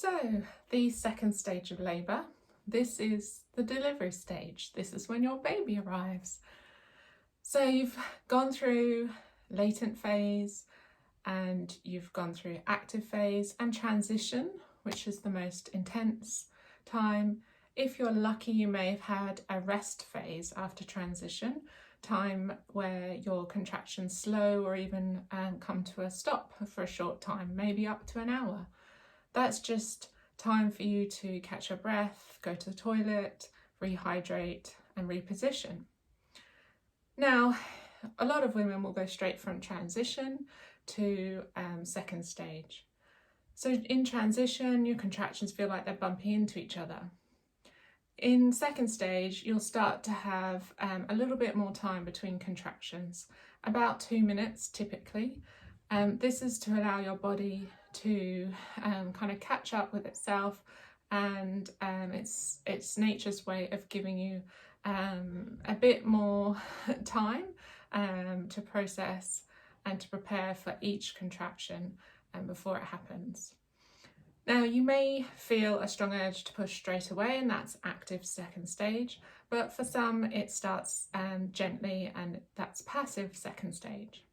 So, the second stage of labour, this is the delivery stage. This is when your baby arrives. So you've gone through latent phase and you've gone through active phase and transition, which is the most intense time. If you're lucky, you may have had a rest phase after transition, time where your contractions slow or even come to a stop for a short time, maybe up to an hour. That's just time for you to catch your breath, go to the toilet, rehydrate and reposition. Now, a lot of women will go straight from transition to second stage. So in transition, your contractions feel like they're bumping into each other. In second stage, you'll start to have a little bit more time between contractions, about 2 minutes typically. This is to allow your body to kind of catch up with itself, and it's nature's way of giving you a bit more time to process and to prepare for each contraction before it happens. Now, you may feel a strong urge to push straight away, and that's active second stage, but for some it starts gently, and that's passive second stage.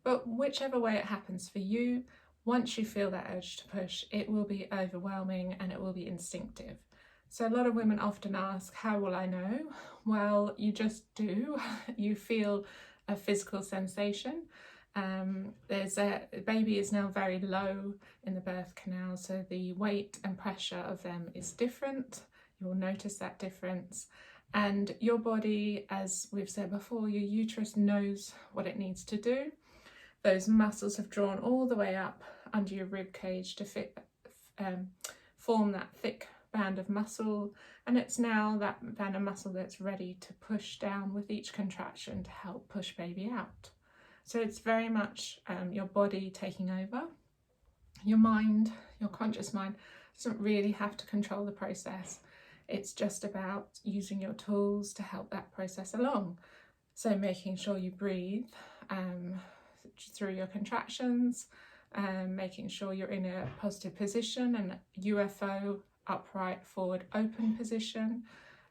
But whichever way it happens for you, once you feel that urge to push, it will be overwhelming and it will be instinctive. So a lot of women often ask, how will I know? Well, you just do. You feel a physical sensation. The baby is now very low in the birth canal, so the weight and pressure of them is different. You will notice that difference. And your body, as we've said before, your uterus knows what it needs to do. Those muscles have drawn all the way up under your rib cage to form that thick band of muscle, and it's now that band of muscle that's ready to push down with each contraction to help push baby out. So it's very much your body taking over. Your mind, your conscious mind, doesn't really have to control the process. It's just about using your tools to help that process along. So making sure you breathe through your contractions, making sure you're in a positive position, and UFO, upright, forward, open position,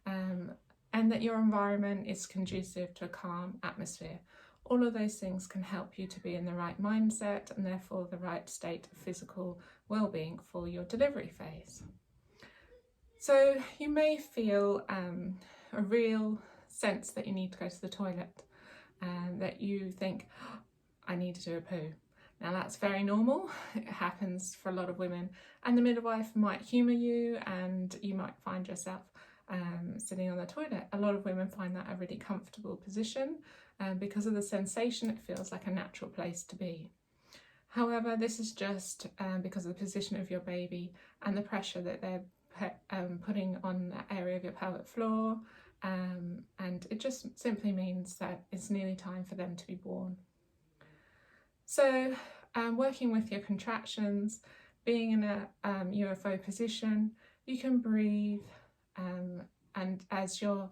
and that your environment is conducive to a calm atmosphere. All of those things can help you to be in the right mindset and therefore the right state of physical well-being for your delivery phase. So you may feel a real sense that you need to go to the toilet, and that you think, oh, I need to do a poo. Now that's very normal. It happens for a lot of women, and the midwife might humour you and you might find yourself sitting on the toilet. A lot of women find that a really comfortable position, because of the sensation. It feels like a natural place to be. However, this is just because of the position of your baby and the pressure that they're putting on that area of your pelvic floor, and it just simply means that it's nearly time for them to be born. So working with your contractions, being in a UFO position, you can breathe, and as your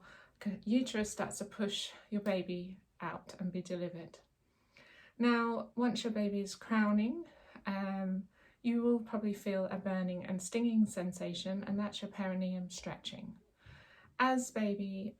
uterus starts to push your baby out and be delivered. Now, once your baby is crowning, you will probably feel a burning and stinging sensation, and that's your perineum stretching. As baby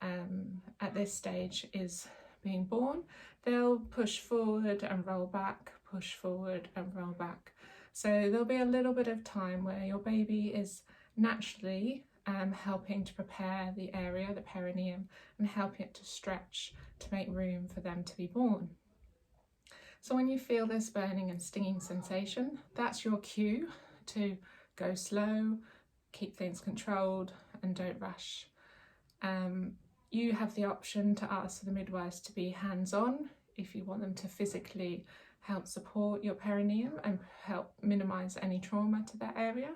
at this stage is being born, they'll push forward and roll back, push forward and roll back. So there'll be a little bit of time where your baby is naturally helping to prepare the area, the perineum, and helping it to stretch to make room for them to be born. So when you feel this burning and stinging sensation, that's your cue to go slow, keep things controlled, and don't rush. You have the option to ask the midwives to be hands-on if you want them to physically help support your perineum and help minimise any trauma to that area.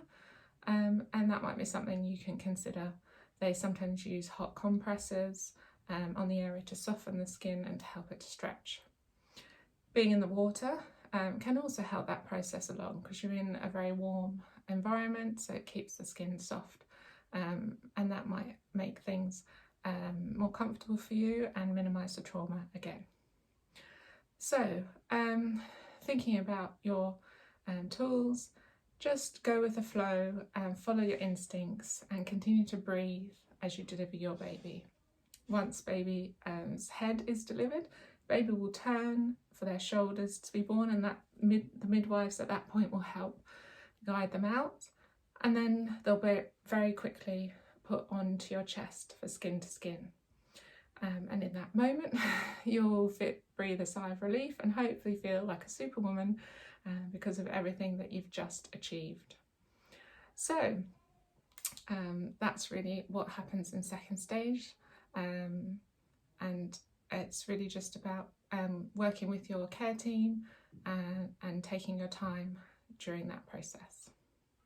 And that might be something you can consider. They sometimes use hot compresses on the area to soften the skin and to help it to stretch. Being in the water can also help that process along, because you're in a very warm environment, so it keeps the skin soft, and that might make things more comfortable for you and minimise the trauma again. So thinking about your tools, just go with the flow and follow your instincts and continue to breathe as you deliver your baby. Once baby's head is delivered, baby will turn for their shoulders to be born, and the midwives at that point will help guide them out, and then they'll be very quickly put onto your chest for skin to skin. And in that moment, you'll breathe a sigh of relief and hopefully feel like a superwoman because of everything that you've just achieved. So that's really what happens in second stage, and it's really just about working with your care team and taking your time during that process.